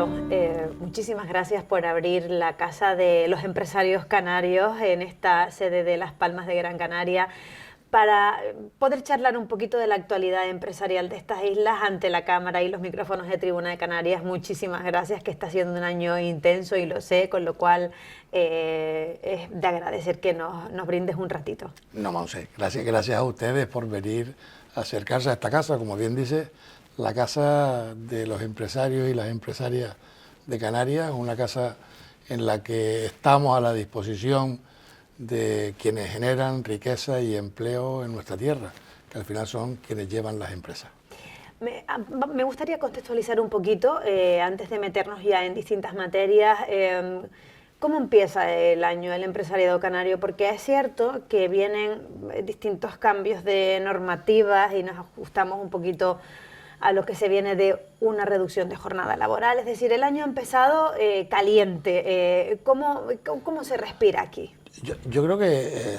Pedro, muchísimas gracias por abrir la Casa de los Empresarios Canarios en esta sede de Las Palmas de Gran Canaria para poder charlar un poquito de la actualidad empresarial de estas islas ante la cámara y los micrófonos de Tribuna de Canarias. Muchísimas gracias, que está siendo un año intenso y lo sé, con lo cual es de agradecer que nos brindes un ratito. No, Monse, gracias a ustedes por venir a acercarse a esta casa, como bien dice, la Casa de los Empresarios y las Empresarias de Canarias, una casa en la que estamos a la disposición de quienes generan riqueza y empleo en nuestra tierra, que al final son quienes llevan las empresas. Me gustaría contextualizar un poquito, antes de meternos ya en distintas materias, ¿cómo empieza el año el empresariado canario? Porque es cierto que vienen distintos cambios de normativas y nos ajustamos un poquito a lo que se viene de una reducción de jornada laboral. Es decir, el año ha empezado caliente. ¿Cómo se respira aquí? Yo creo que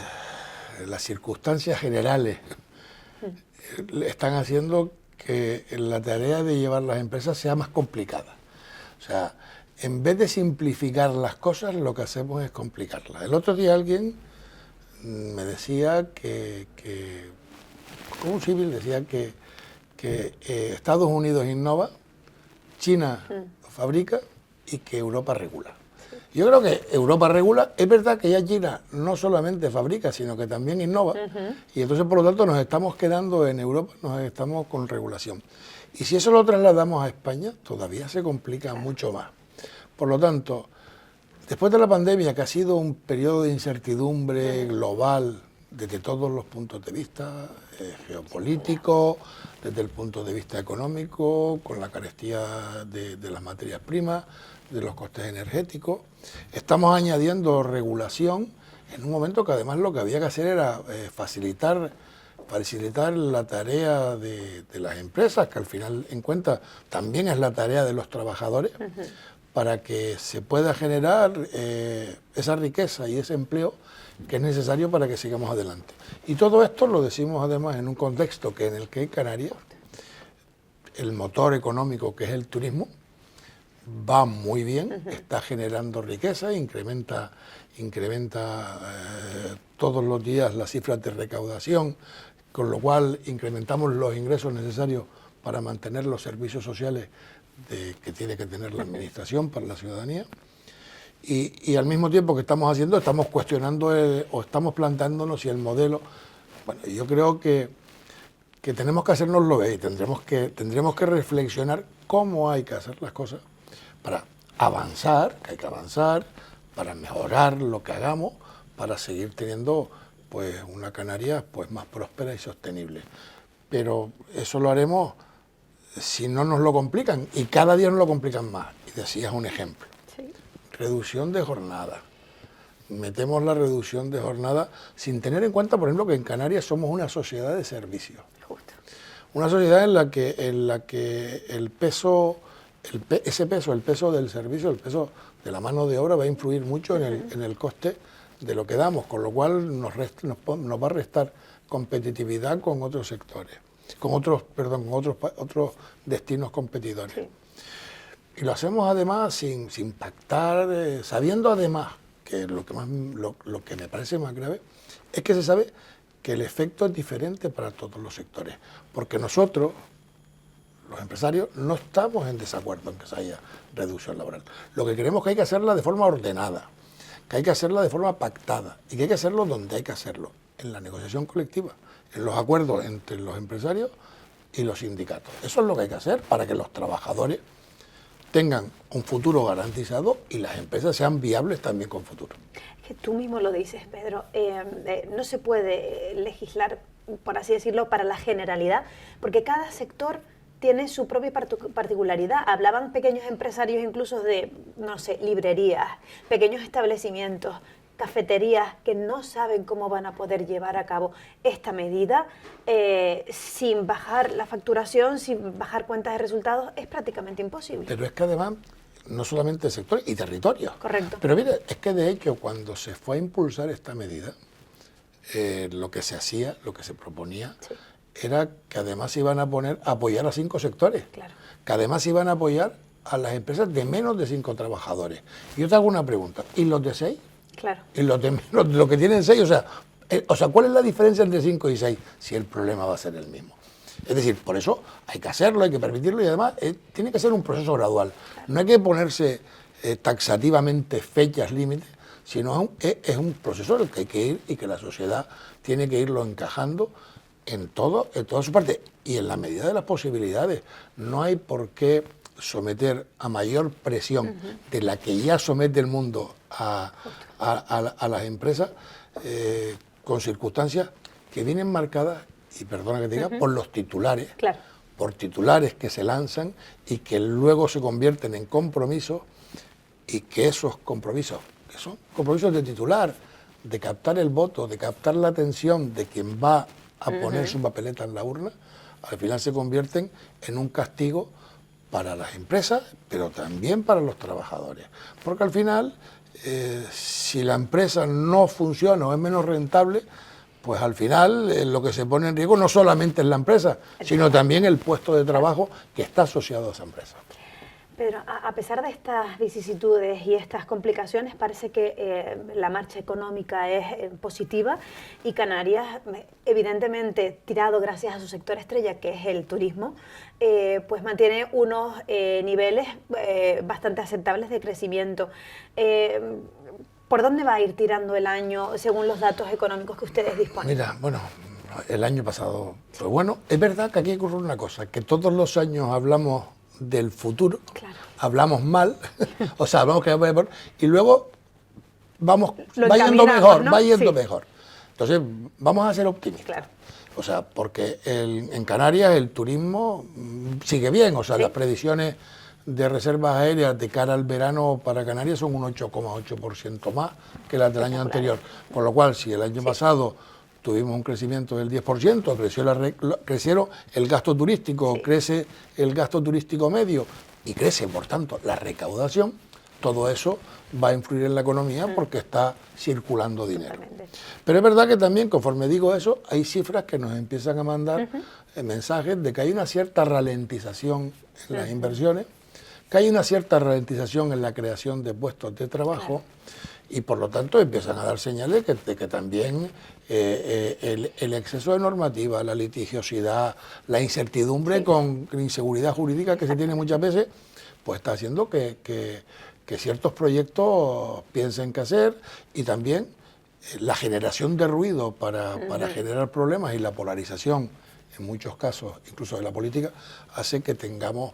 las circunstancias generales están haciendo que la tarea de llevar las empresas sea más complicada. O sea, en vez de simplificar las cosas, lo que hacemos es complicarlas. El otro día alguien me decía como un civil decía que Estados Unidos innova, China fabrica y que Europa regula. Yo creo que Europa regula, es verdad que ya China no solamente fabrica, sino que también innova, y entonces por lo tanto nos estamos quedando en Europa, nos estamos con regulación. Y si eso lo trasladamos a España, todavía se complica mucho más. Por lo tanto, después de la pandemia, que ha sido un periodo de incertidumbre global desde todos los puntos de vista, geopolítico, desde el punto de vista económico, con la carestía de las materias primas, de los costes energéticos, estamos añadiendo regulación en un momento que además lo que había que hacer era facilitar la tarea de las empresas, que al final en cuenta también es la tarea de los trabajadores, para que se pueda generar esa riqueza y ese empleo que es necesario para que sigamos adelante. Y todo esto lo decimos además en un contexto en el que Canarias, el motor económico que es el turismo, va muy bien, está generando riqueza, incrementa todos los días las cifras de recaudación, con lo cual incrementamos los ingresos necesarios para mantener los servicios sociales que tiene que tener la administración para la ciudadanía. Y al mismo tiempo que estamos haciendo, estamos cuestionando o estamos planteándonos si el modelo... Bueno, yo creo que tenemos que hacernoslo ver y tendremos que reflexionar cómo hay que hacer las cosas para avanzar, que hay que avanzar, para mejorar lo que hagamos, para seguir teniendo pues una Canarias pues más próspera y sostenible. Pero eso lo haremos si no nos lo complican, y cada día nos lo complican más. Y decías un ejemplo. Sí. Reducción de jornada. Metemos la reducción de jornada sin tener en cuenta, por ejemplo, que en Canarias somos una sociedad de servicios. Justo. Una sociedad en la que el peso del servicio, el peso de la mano de obra va a influir mucho en el coste de lo que damos, con lo cual nos va a restar competitividad con otros sectores, con otros destinos competidores. Sí. Y lo hacemos además sin pactar, sabiendo además que lo que me parece más grave es que se sabe que el efecto es diferente para todos los sectores, porque nosotros, los empresarios, no estamos en desacuerdo en que se haya reducción laboral. Lo que queremos es que hay que hacerla de forma ordenada, que hay que hacerla de forma pactada y que hay que hacerlo donde hay que hacerlo, en la negociación colectiva, en los acuerdos entre los empresarios y los sindicatos. Eso es lo que hay que hacer para que los trabajadores tengan un futuro garantizado y las empresas sean viables también con futuro. Que tú mismo lo dices, Pedro, no se puede legislar, por así decirlo, para la generalidad, porque cada sector tiene su propia particularidad. Hablaban pequeños empresarios incluso de, no sé, librerías, pequeños establecimientos, cafeterías que no saben cómo van a poder llevar a cabo esta medida sin bajar la facturación, sin bajar cuentas de resultados, es prácticamente imposible. Pero es que además, no solamente sectores y territorios. Correcto. Pero mire, es que de hecho cuando se fue a impulsar esta medida, lo que se hacía, lo que se proponía, sí, era que además iban a apoyar a 5 sectores. Claro. Que además iban a apoyar a las empresas de menos de 5 trabajadores. Y yo te hago una pregunta, ¿y los de 6? Claro. ¿Y los de menos, los que tienen 6? O sea, ¿cuál es la diferencia entre 5 y 6 si el problema va a ser el mismo? Es decir, por eso hay que hacerlo, hay que permitirlo y además tiene que ser un proceso gradual. No hay que ponerse taxativamente fechas límites, sino es un proceso en el que hay que ir y que la sociedad tiene que irlo encajando en toda su parte y en la medida de las posibilidades. No hay por qué someter a mayor presión de la que ya somete el mundo a las empresas con circunstancias que vienen marcadas, y perdona que te diga, por los titulares, claro, por titulares que se lanzan y que luego se convierten en compromisos, y que esos compromisos, que son compromisos de titular, de captar el voto, de captar la atención de quien va a poner su papeleta en la urna, al final se convierten en un castigo para las empresas, pero también para los trabajadores. Porque al final, si la empresa no funciona o es menos rentable, pues al final lo que se pone en riesgo no solamente es la empresa, sino también el puesto de trabajo que está asociado a esa empresa. Pedro, a pesar de estas vicisitudes y estas complicaciones, parece que la marcha económica es positiva y Canarias, evidentemente tirado gracias a su sector estrella, que es el turismo, pues mantiene unos niveles bastante aceptables de crecimiento. ¿Por dónde va a ir tirando el año según los datos económicos que ustedes disponen? Mira, bueno, el año pasado fue bueno. Es verdad que aquí ocurre una cosa, que todos los años hablamos del futuro, claro, hablamos mal, o sea, hablamos que va a ir y luego Lo va yendo mejor, ¿no? va yendo Sí. mejor. Entonces, vamos a ser optimistas. Claro. O sea, porque en Canarias el turismo sigue bien, o sea, Sí. las predicciones de reservas aéreas de cara al verano para Canarias son un 8,8% más que las del año anterior. Con lo cual, si el año pasado tuvimos un crecimiento del 10%, crecieron el gasto turístico, crece el gasto turístico medio y crece, por tanto, la recaudación, todo eso va a influir en la economía porque está circulando dinero. Totalmente. Pero es verdad que también, conforme digo eso, hay cifras que nos empiezan a mandar mensajes de que hay una cierta ralentización en las inversiones, que hay una cierta ralentización en la creación de puestos de trabajo, y por lo tanto empiezan a dar señales de que también el exceso de normativa, la litigiosidad, la incertidumbre con inseguridad jurídica que se tiene muchas veces, pues está haciendo que ciertos proyectos piensen qué hacer, y también la generación de ruido para generar problemas y la polarización, en muchos casos, incluso de la política, hace que tengamos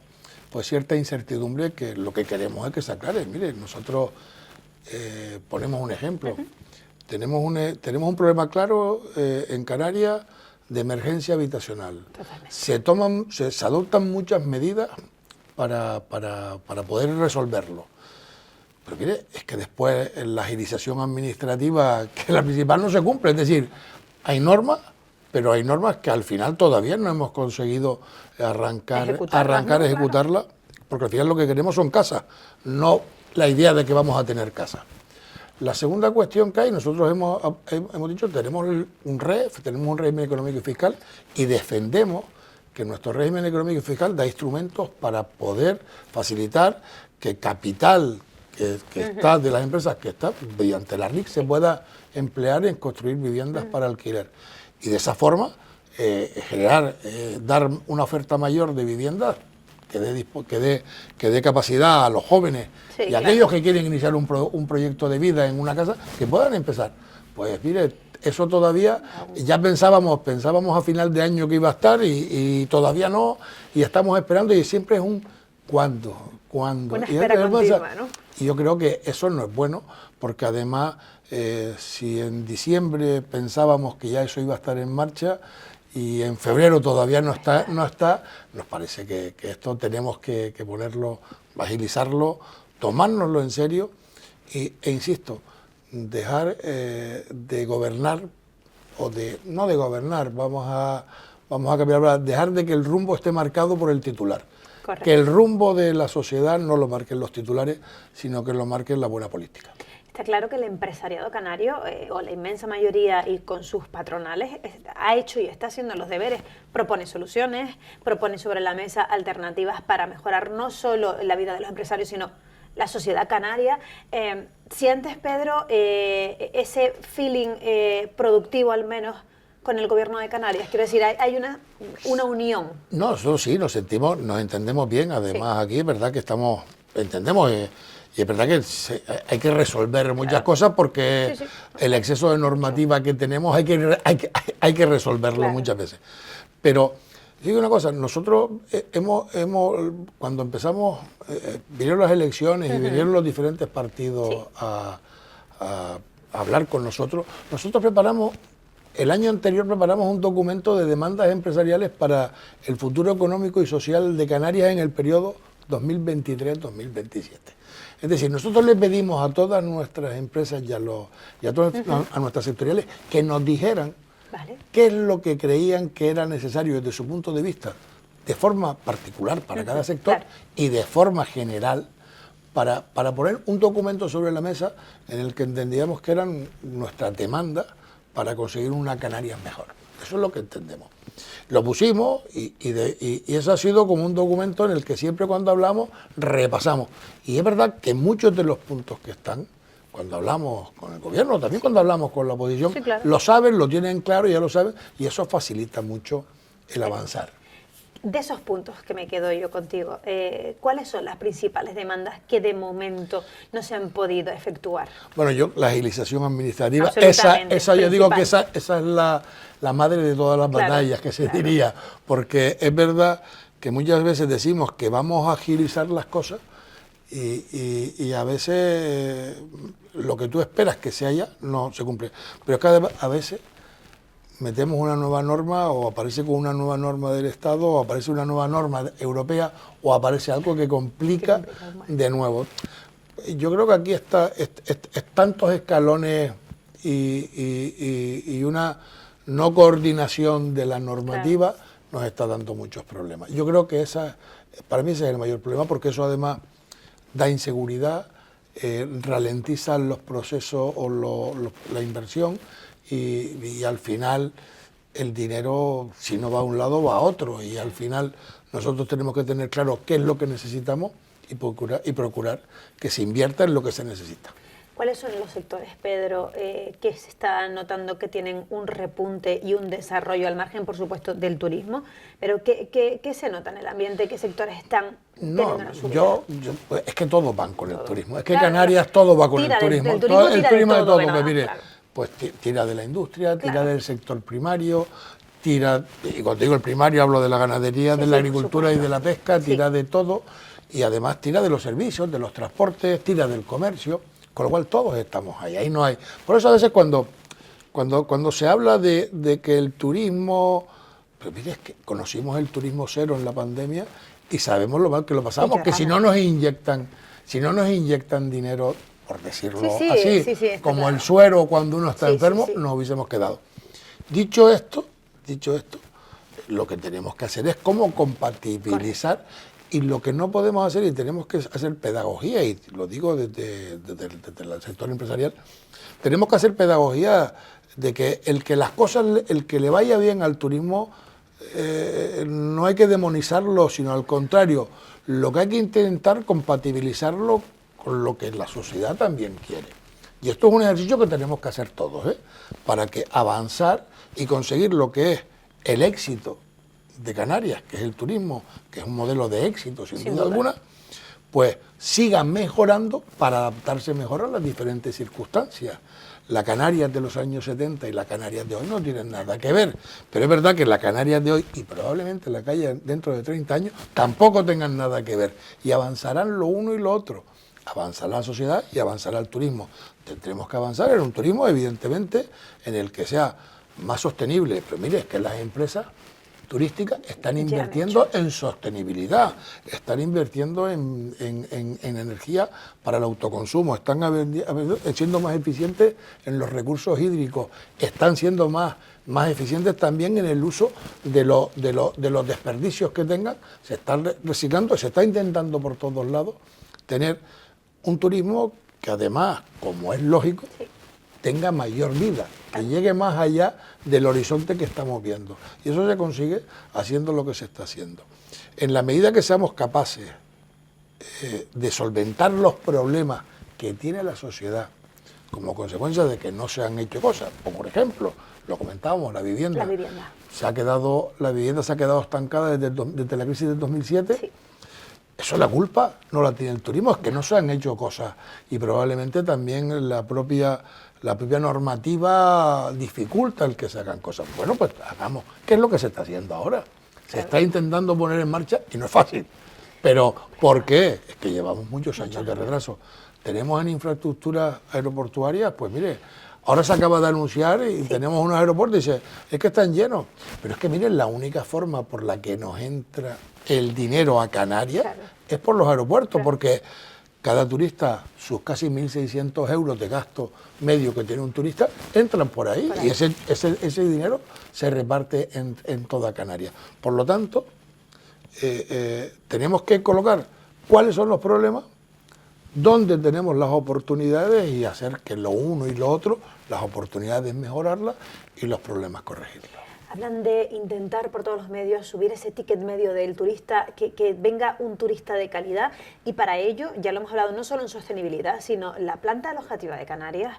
pues cierta incertidumbre, que lo que queremos es que se aclare. Mire, nosotros ponemos un ejemplo. Tenemos un problema claro en Canarias de emergencia habitacional. Se adoptan muchas medidas para poder resolverlo. Pero mire, es que después la agilización administrativa, que la principal no se cumple, es decir, hay normas, pero hay normas que al final todavía no hemos conseguido ejecutarlas, porque al final lo que queremos son casas, no la idea de que vamos a tener casas. La segunda cuestión que hay, nosotros hemos dicho, tenemos un REF, tenemos un régimen económico y fiscal, y defendemos que nuestro régimen económico y fiscal da instrumentos para poder facilitar que capital que está de las empresas que está mediante la RIC se pueda emplear en construir viviendas para alquiler, y de esa forma dar una oferta mayor de viviendas que dé capacidad a los jóvenes y a aquellos que quieren iniciar un proyecto de vida en una casa, que puedan empezar. Pues mire, eso todavía, ya pensábamos a final de año que iba a estar y todavía no, y estamos esperando, y siempre es un ¿cuándo? Una espera continua, ¿no? Y yo creo que eso no es bueno, porque además, si en diciembre pensábamos que ya eso iba a estar en marcha y en febrero todavía no está, nos parece que esto tenemos que ponerlo, agilizarlo, tomárnoslo en serio e insisto, dejar de gobernar, no de gobernar, vamos a cambiar, dejar de que el rumbo esté marcado por el titular. Correcto. Que el rumbo de la sociedad no lo marquen los titulares, sino que lo marquen la buena política. Está claro que el empresariado canario, o la inmensa mayoría y con sus patronales, ha hecho y está haciendo los deberes, propone soluciones, propone sobre la mesa alternativas para mejorar no solo la vida de los empresarios, sino la sociedad canaria. ¿Sientes, Pedro, ese feeling productivo al menos con el gobierno de Canarias? Quiero decir, hay una unión. No, nosotros sí, nos sentimos, nos entendemos bien, además sí. Aquí es verdad que entendemos, y es verdad que hay que resolver muchas cosas porque sí. El exceso de normativa que tenemos hay que resolverlo muchas veces. Pero digo una cosa, nosotros cuando empezamos, vinieron las elecciones y vinieron los diferentes partidos a hablar con nosotros. Nosotros el año anterior preparamos un documento de demandas empresariales para el futuro económico y social de Canarias en el periodo 2023-2027. Es decir, nosotros le pedimos a todas nuestras empresas y a nuestras sectoriales que nos dijeran qué es lo que creían que era necesario desde su punto de vista, de forma particular para cada sector y de forma general, para poner un documento sobre la mesa en el que entendíamos que eran nuestras demandas para conseguir una Canarias mejor. Eso es lo que entendemos. Lo pusimos y eso ha sido como un documento en el que siempre cuando hablamos repasamos. Y es verdad que muchos de los puntos que están, cuando hablamos con el gobierno, también cuando hablamos con la oposición, lo saben, lo tienen claro, ya lo saben, y eso facilita mucho el avanzar. De esos puntos que me quedo yo contigo, ¿cuáles son las principales demandas que de momento no se han podido efectuar? Bueno, la agilización administrativa, esa yo digo que esa es la madre de todas las batallas, que se diría, porque es verdad que muchas veces decimos que vamos a agilizar las cosas y a veces lo que tú esperas que se haya no se cumple. Pero es que a veces metemos una nueva norma o aparece con una nueva norma del Estado o aparece una nueva norma europea o aparece algo que complica de nuevo. Yo creo que aquí está tantos escalones y una no coordinación de la normativa nos está dando muchos problemas. Yo creo que para mí ese es el mayor problema, porque eso además da inseguridad, ralentiza los procesos o la inversión y al final el dinero, si no va a un lado, va a otro, y al final nosotros tenemos que tener claro qué es lo que necesitamos y procurar que se invierta en lo que se necesita. ¿Cuáles son los sectores, Pedro, que se está notando que tienen un repunte y un desarrollo al margen, por supuesto, del turismo? Pero ¿qué se nota en el ambiente? ¿Qué sectores están teniendo una subida? Pues es que todos van con el turismo. Es que Canarias todo va con el turismo. El turismo de todo. Pues mire, pues tira de la industria, tira del sector primario, tira, y cuando digo el primario hablo de la ganadería, de la agricultura y de la pesca, tira de todo, y además tira de los servicios, de los transportes, tira del comercio. Con lo cual todos estamos ahí no hay. Por eso a veces cuando se habla de que el turismo, pues mire, es que conocimos el turismo cero en la pandemia y sabemos lo mal que lo pasamos, que si no nos inyectan dinero, por decirlo así, como el suero cuando uno está enfermo, nos hubiésemos quedado. Dicho esto, lo que tenemos que hacer es cómo compatibilizar. Y lo que no podemos hacer, y tenemos que hacer pedagogía, y lo digo desde el sector empresarial, tenemos que hacer pedagogía de que el que le vaya bien al turismo, no hay que demonizarlo, sino al contrario, lo que hay que intentar compatibilizarlo con lo que la sociedad también quiere. Y esto es un ejercicio que tenemos que hacer todos, para que avanzar y conseguir lo que es el éxito de Canarias, que es el turismo, que es un modelo de éxito sin duda alguna, pues siga mejorando para adaptarse mejor a las diferentes circunstancias. La Canarias de los años 70 y la Canarias de hoy no tienen nada que ver, pero es verdad que la Canarias de hoy y probablemente la calle dentro de 30 años tampoco tengan nada que ver, y avanzarán lo uno y lo otro. Avanzará la sociedad y avanzará el turismo. Tendremos que avanzar en un turismo, evidentemente, en el que sea más sostenible, pero mire, es que las empresas turísticas están invirtiendo en sostenibilidad, están invirtiendo en energía para el autoconsumo, están siendo más eficientes en los recursos hídricos, están siendo más eficientes también en el uso de los desperdicios que tengan, se están reciclando, se está intentando por todos lados tener un turismo que además, como es lógico, Sí. tenga mayor vida, que llegue más allá del horizonte que estamos viendo. Y eso se consigue haciendo lo que se está haciendo. En la medida que seamos capaces de solventar los problemas que tiene la sociedad como consecuencia de que no se han hecho cosas, como por ejemplo, lo comentábamos, la vivienda. La vivienda. La vivienda se ha quedado estancada desde la crisis del 2007. Sí. Eso es la culpa, no la tiene el turismo, es que no se han hecho cosas y probablemente también la propia normativa dificulta el que se hagan cosas. Bueno, pues hagamos. ¿Qué es lo que se está haciendo ahora? Se está intentando poner en marcha y no es fácil. Pero, ¿por qué? Es que llevamos muchos años de retraso. Tenemos en infraestructuras aeroportuarias, pues mire, ahora se acaba de anunciar y tenemos unos aeropuertos y dice, es que están llenos. Pero es que miren, la única forma por la que nos entra el dinero a Canarias es por los aeropuertos, porque cada turista, sus casi 1.600 euros de gasto medio que tiene un turista, entran por ahí. Y ese dinero se reparte en toda Canarias. Por lo tanto, tenemos que colocar cuáles son los problemas, dónde tenemos las oportunidades y hacer que lo uno y lo otro, las oportunidades mejorarlas y los problemas corregirlos. Hablan de intentar por todos los medios subir ese ticket medio del turista, que venga un turista de calidad, y para ello, ya lo hemos hablado no solo en sostenibilidad, sino la planta alojativa de Canarias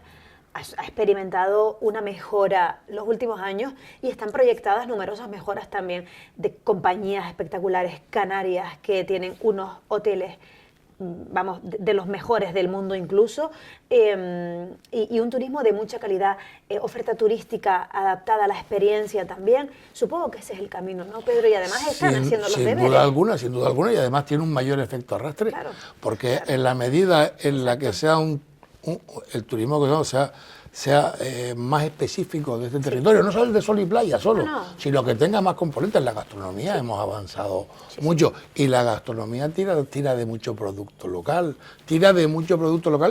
ha experimentado una mejora los últimos años y están proyectadas numerosas mejoras también de compañías espectaculares canarias que tienen unos hoteles, vamos, de los mejores del mundo incluso, y un turismo de mucha calidad, oferta turística adaptada a la experiencia también. Supongo que ese es el camino, ¿no, Pedro? Y además están haciendo los deberes. Sin duda alguna, y además tiene un mayor efecto arrastre, Claro, porque en la medida en la que sea el turismo que sea más específico de este territorio, no solo el de sol y playa solo, sino que tenga más componentes. En la gastronomía hemos avanzado mucho, y la gastronomía tira de mucho producto local, y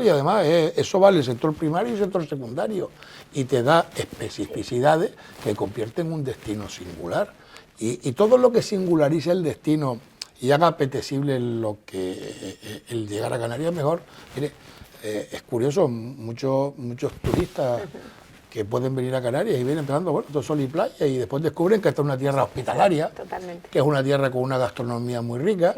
además eso vale el sector primario y el sector secundario, y te da especificidades que convierten un destino singular. Y todo lo que singularice el destino y haga apetecible el llegar a Canarias mejor. Mire, es curioso, muchos turistas que pueden venir a Canarias y vienen pensando, bueno, esto es sol y playa, y después descubren que esta es una tierra hospitalaria, totalmente, que es una tierra con una gastronomía muy rica,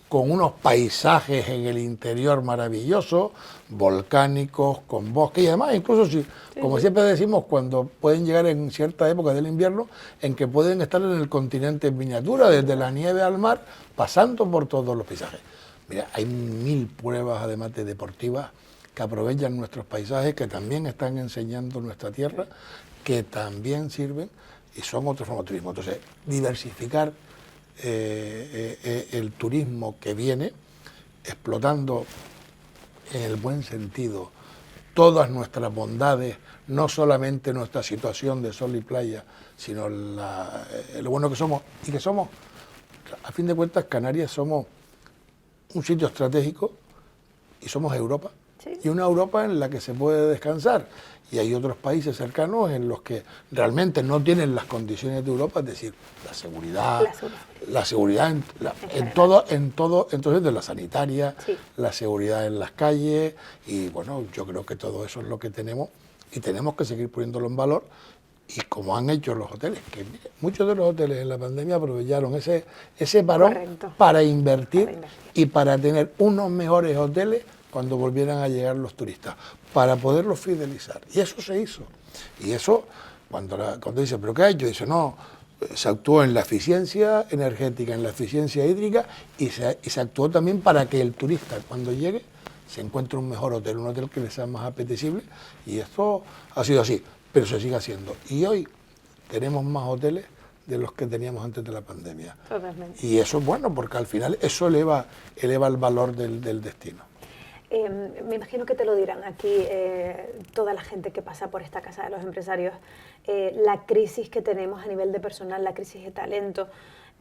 con unos paisajes en el interior maravillosos, volcánicos, con bosques, y además incluso como siempre decimos, cuando pueden llegar en cierta época del invierno, en que pueden estar en el continente en miniatura, desde la nieve al mar, pasando por todos los paisajes. Mira, hay 1000 pruebas además de deportivas que aprovechan nuestros paisajes, que también están enseñando nuestra tierra, que también sirven y son otros formas de turismo. Entonces, diversificar el turismo que viene, explotando en el buen sentido todas nuestras bondades, no solamente nuestra situación de sol y playa, sino lo bueno que somos, y que somos, a fin de cuentas, Canarias somos un sitio estratégico y somos Europa. Y una Europa en la que se puede descansar, y hay otros países cercanos en los que realmente no tienen las condiciones de Europa, es decir, la seguridad entonces de la sanitaria, la seguridad en las calles, y bueno, yo creo que todo eso es lo que tenemos, y tenemos que seguir poniéndolo en valor, y como han hecho los hoteles, que muchos de los hoteles en la pandemia aprovecharon ese parón para invertir y para tener unos mejores hoteles cuando volvieran a llegar los turistas, para poderlos fidelizar. Y eso se hizo. Y eso, cuando dice, ¿pero qué ha hecho? Dice, no, se actuó en la eficiencia energética, en la eficiencia hídrica, y se actuó también para que el turista, cuando llegue, se encuentre un mejor hotel, un hotel que le sea más apetecible, y esto ha sido así, pero se sigue haciendo. Y hoy tenemos más hoteles de los que teníamos antes de la pandemia. Totalmente. Y eso es bueno, porque al final eso eleva el valor del destino. Me imagino que te lo dirán aquí toda la gente que pasa por esta Casa de los Empresarios, la crisis que tenemos a nivel de personal, la crisis de talento.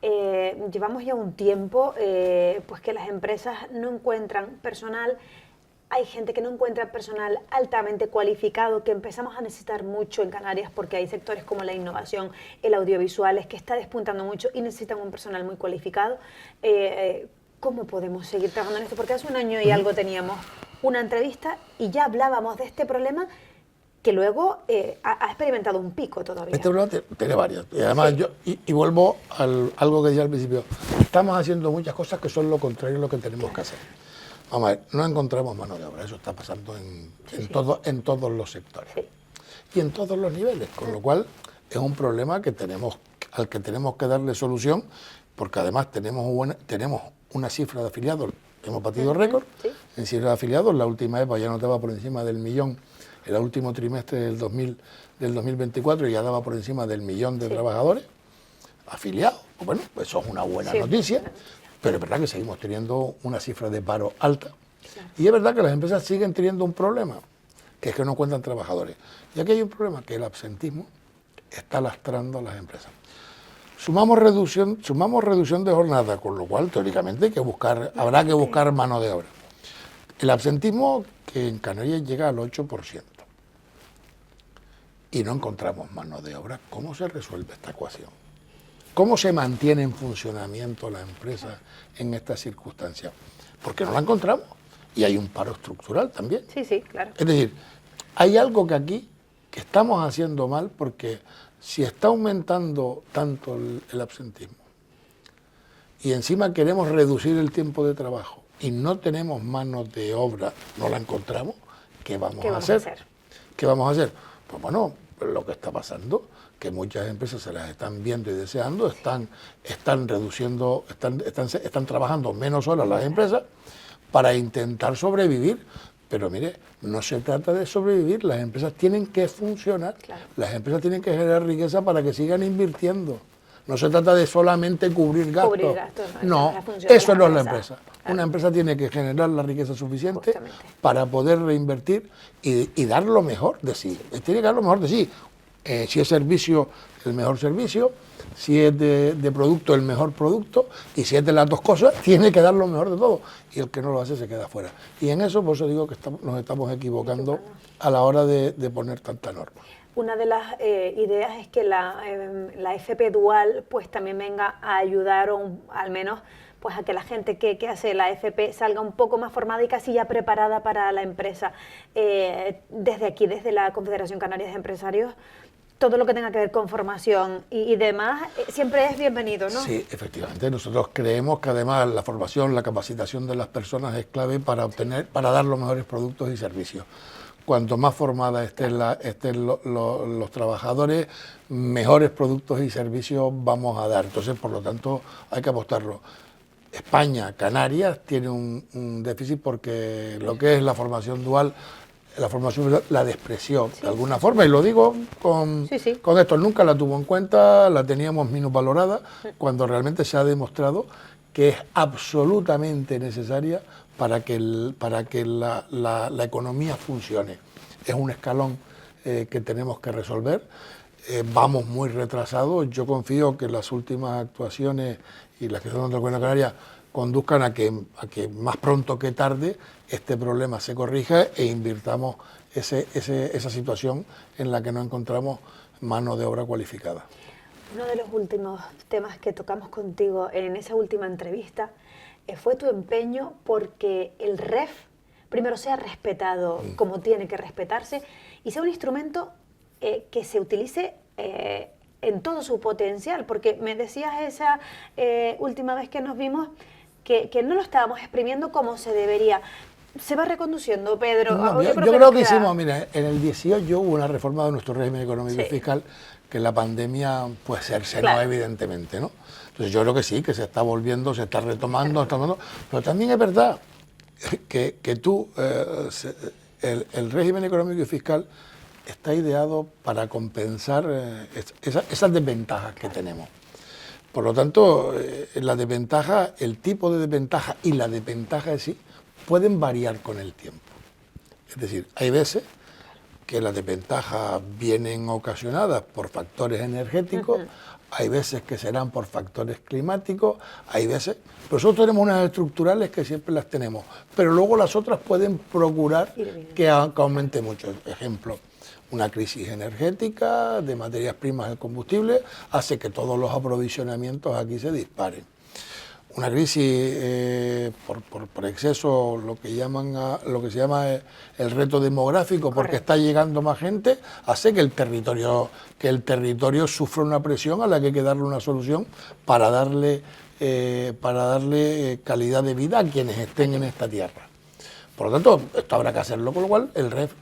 Llevamos ya un tiempo pues que las empresas no encuentran personal, hay gente que no encuentra personal altamente cualificado, que empezamos a necesitar mucho en Canarias porque hay sectores como la innovación, el audiovisual, es que está despuntando mucho y necesitan un personal muy cualificado. ¿Cómo podemos seguir trabajando en esto? Porque hace un año y algo teníamos una entrevista y ya hablábamos de este problema que luego ha experimentado un pico todavía. Este problema tiene varias. Y además, y vuelvo a algo que dije al principio. Estamos haciendo muchas cosas que son lo contrario a lo que tenemos que hacer. Vamos a ver, no encontramos mano de obra. Eso está pasando en todos los sectores. Sí. Y en todos los niveles. Con lo cual, es un problema al que tenemos que darle solución, porque además tenemos una cifra de afiliados. Hemos batido récord en cifra de afiliados. La última EPA ya no estaba por encima del 1.000.000. El último trimestre del 2024 ya daba por encima del 1.000.000 de trabajadores afiliados. Bueno, pues eso es una buena noticia, pero es verdad que seguimos teniendo una cifra de paro alta. Claro. Y es verdad que las empresas siguen teniendo un problema, que es que no cuentan trabajadores. Y aquí hay un problema, que el absentismo está lastrando a las empresas. Sumamos reducción de jornada, con lo cual teóricamente habrá que buscar mano de obra. El absentismo, que en Canarias llega al 8%, y no encontramos mano de obra, ¿cómo se resuelve esta ecuación? ¿Cómo se mantiene en funcionamiento la empresa en estas circunstancias? Porque no la encontramos, y hay un paro estructural también. Sí, claro. Es decir, hay algo que estamos haciendo mal, porque si está aumentando tanto el absentismo, y encima queremos reducir el tiempo de trabajo, y no tenemos mano de obra, no la encontramos, ¿qué vamos a hacer? ¿Qué vamos a hacer? Pues bueno, lo que está pasando, que muchas empresas se las están viendo y deseando, están reduciendo, están trabajando menos horas las empresas para intentar sobrevivir. Pero mire, no se trata de sobrevivir, las empresas tienen que funcionar, las empresas tienen que generar riqueza para que sigan invirtiendo. No se trata de solamente cubrir gastos. No, eso no es la empresa. Claro. Una empresa tiene que generar la riqueza suficiente para poder reinvertir y dar lo mejor de sí. Tiene que dar lo mejor de sí. Si es servicio, el mejor servicio. Si es de producto, el mejor producto. Y si es de las dos cosas, tiene que dar lo mejor de todo. Y el que no lo hace se queda fuera. Y en eso, por eso digo que nos estamos equivocando a la hora de poner tanta norma. Una de las ideas es que la FP dual pues también venga a ayudar, o al menos pues a que la gente que hace la FP salga un poco más formada y casi ya preparada para la empresa. Desde aquí, desde la Confederación Canaria de Empresarios, todo lo que tenga que ver con formación y demás siempre es bienvenido, ¿no? Sí, efectivamente. Nosotros creemos que además la formación, la capacitación de las personas es clave para dar los mejores productos y servicios. Cuanto más formadas estén los trabajadores, mejores productos y servicios vamos a dar. Entonces, por lo tanto, hay que apostarlo. España, Canarias, tiene un déficit porque lo que es la formación dual, la despreció de alguna forma, y lo digo con esto, nunca la tuvo en cuenta, la teníamos minusvalorada, cuando realmente se ha demostrado que es absolutamente necesaria para que la economía funcione. Es un escalón que tenemos que resolver. Vamos muy retrasados. Yo confío que las últimas actuaciones y las que son del Gobierno de Canarias conduzcan a que más pronto que tarde este problema se corrija e invirtamos esa situación en la que no encontramos mano de obra cualificada. Uno de los últimos temas que tocamos contigo en esa última entrevista fue tu empeño porque el REF primero sea respetado como tiene que respetarse y sea un instrumento que se utilice en todo su potencial, porque me decías esa última vez que nos vimos que no lo estábamos exprimiendo como se debería. ¿Se va reconduciendo, Pedro? No, yo creo que hicimos, mira, en el 18 hubo una reforma de nuestro régimen económico y fiscal que la pandemia pues cercenó evidentemente, ¿no? Entonces yo creo que sí, que se está volviendo, se está retomando, pero también es verdad que el régimen económico y fiscal está ideado para compensar esas desventajas que tenemos. Por lo tanto, la desventaja, el tipo de desventaja y la desventaja en sí pueden variar con el tiempo. Es decir, hay veces que las desventajas vienen ocasionadas por factores energéticos, hay veces que serán por factores climáticos, hay veces... Nosotros tenemos unas estructurales que siempre las tenemos, pero luego las otras pueden procurar que aumente mucho. Ejemplo, una crisis energética de materias primas de combustible hace que todos los aprovisionamientos aquí se disparen. una crisis por exceso, lo que se llama el reto demográfico, porque Correcto. está llegando más gente, hace que el territorio sufra una presión a la que hay que darle una solución para darle calidad de vida a quienes estén en esta tierra. Por lo tanto, esto habrá que hacerlo, con lo cual el REF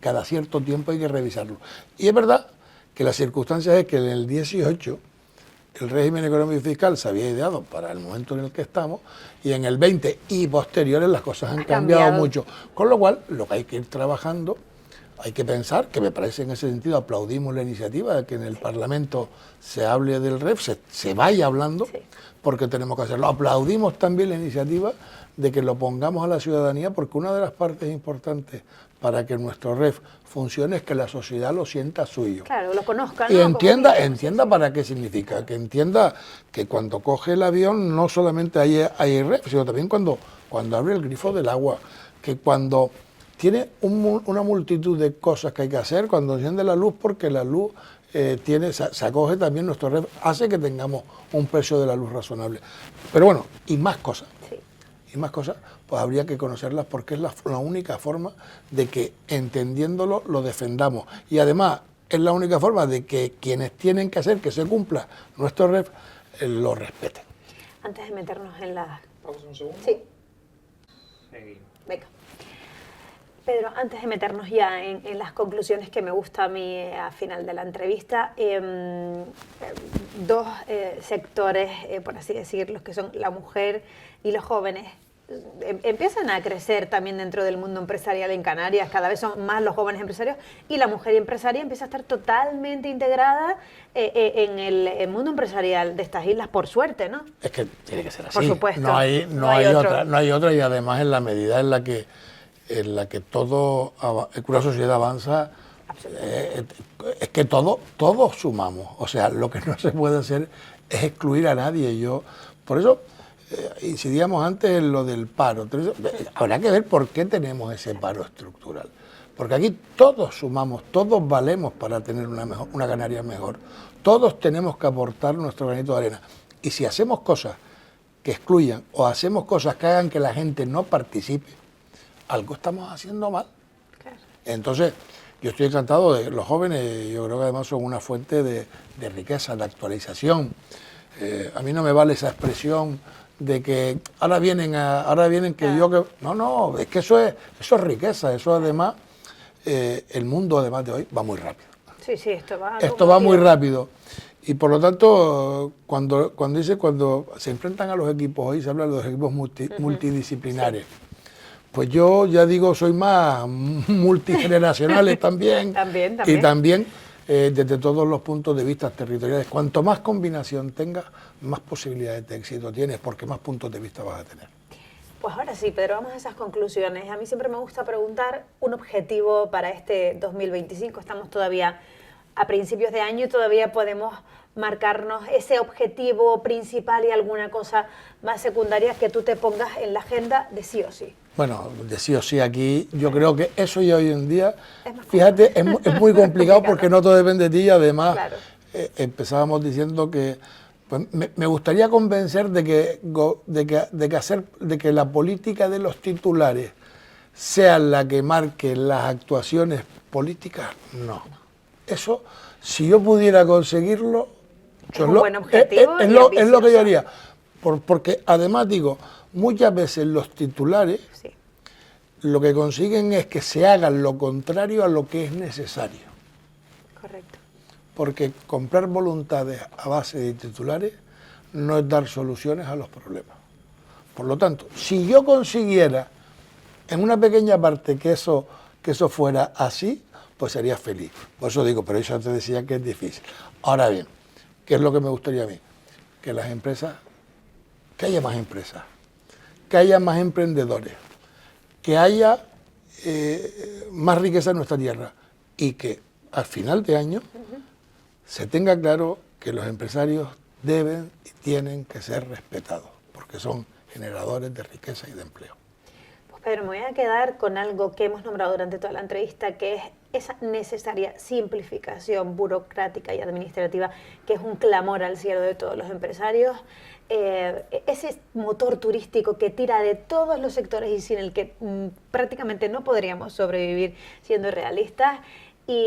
cada cierto tiempo hay que revisarlo. Y es verdad que la circunstancia es que en el 18 el régimen económico y fiscal se había ideado para el momento en el que estamos, y en el 20 y posteriores las cosas han cambiado mucho. Con lo cual, lo que hay que ir trabajando, hay que pensar, que me parece en ese sentido, aplaudimos la iniciativa de que en el Parlamento se hable del REF, se vaya hablando, porque tenemos que hacerlo. Aplaudimos también la iniciativa de que lo pongamos a la ciudadanía, porque una de las partes importantes para que nuestro REF funcione es que la sociedad lo sienta suyo. Claro, lo conozca, Y ¿no? entienda para qué significa, que entienda que cuando coge el avión no solamente hay REF, sino también cuando abre el grifo del agua, que cuando tiene una multitud de cosas que hay que hacer, cuando enciende la luz, porque la luz se acoge también nuestro REF, hace que tengamos un precio de la luz razonable. Pero bueno, y más cosas. Y más cosas, pues habría que conocerlas, porque es la única forma de que, entendiéndolo, lo defendamos. Y además es la única forma de que quienes tienen que hacer que se cumpla nuestro REF lo respeten. Antes de meternos en la... ¿Vamos un segundo? Sí. Seguimos. Venga. Pedro, antes de meternos ya en las conclusiones que me gusta a mí al final de la entrevista, dos sectores, por así decirlo, que son la mujer y los jóvenes, empiezan a crecer también dentro del mundo empresarial en Canarias. Cada vez son más los jóvenes empresarios, y la mujer empresaria empieza a estar totalmente integrada en el mundo empresarial de estas islas, por suerte, ¿no? Es que tiene que ser así. Por supuesto. No hay otra, y además en la medida en la que una sociedad avanza, es que todos sumamos. O sea, lo que no se puede hacer es excluir a nadie. Por eso incidíamos antes en lo del paro. Habrá que ver por qué tenemos ese paro estructural. Porque aquí todos sumamos, todos valemos para tener una Canarias mejor. Todos tenemos que aportar nuestro granito de arena. Y si hacemos cosas que excluyan, o hacemos cosas que hagan que la gente no participe, algo estamos haciendo mal. Claro. Entonces, yo estoy encantado de los jóvenes. Yo creo que además son una fuente de riqueza, de actualización. A mí no me vale esa expresión de que ahora vienen que claro. yo que... No, es que eso es riqueza. Eso además, el mundo además de hoy va muy rápido. Sí, esto va muy rápido. Y por lo tanto, cuando se enfrentan a los equipos, hoy se habla de los equipos multidisciplinares. Sí. Pues yo ya digo, soy más multigeneracionales también. También. Y también desde todos los puntos de vista territoriales. Cuanto más combinación tengas, más posibilidades de éxito tienes, porque más puntos de vista vas a tener. Pues ahora sí, Pedro, vamos a esas conclusiones. A mí siempre me gusta preguntar un objetivo para este 2025. Estamos todavía a principios de año y todavía podemos marcarnos ese objetivo principal y alguna cosa más secundaria que tú te pongas en la agenda de sí o sí. Bueno, de sí o sí aquí, yo creo que eso ya hoy en día, fíjate, es muy complicado porque no todo depende de ti, y además claro. Empezábamos diciendo que pues, me gustaría convencer de que la política de los titulares sea la que marque las actuaciones políticas, no. Eso, si yo pudiera conseguirlo, es un buen objetivo es lo que yo haría. Porque además digo, muchas veces los titulares lo que consiguen es que se hagan lo contrario a lo que es necesario. Correcto. Porque comprar voluntades a base de titulares no es dar soluciones a los problemas. Por lo tanto, si yo consiguiera en una pequeña parte que eso fuera así, pues sería feliz. Por eso digo, pero eso antes decía que es difícil. Ahora bien, ¿qué es lo que me gustaría a mí? Que las empresas, que haya más empresas, que haya más emprendedores, que haya más riqueza en nuestra tierra, y que al final de año se tenga claro que los empresarios deben y tienen que ser respetados, porque son generadores de riqueza y de empleo. Pues Pedro, me voy a quedar con algo que hemos nombrado durante toda la entrevista, que es esa necesaria simplificación burocrática y administrativa que es un clamor al cielo de todos los empresarios, ese motor turístico que tira de todos los sectores y sin el que prácticamente no podríamos sobrevivir siendo realistas, y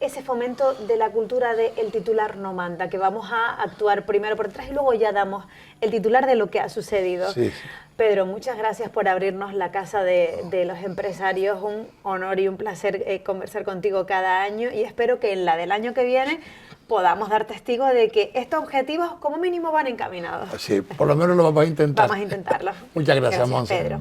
ese fomento de la cultura de el titular no manda, que vamos a actuar primero por detrás y luego ya damos el titular de lo que ha sucedido. Sí. Pedro, muchas gracias por abrirnos la casa de los empresarios. Un honor y un placer conversar contigo cada año, y espero que en la del año que viene podamos dar testigo de que estos objetivos como mínimo van encaminados. Sí, por lo menos lo vamos a intentar. Vamos a intentarlo. Muchas gracias, Monse. Pedro.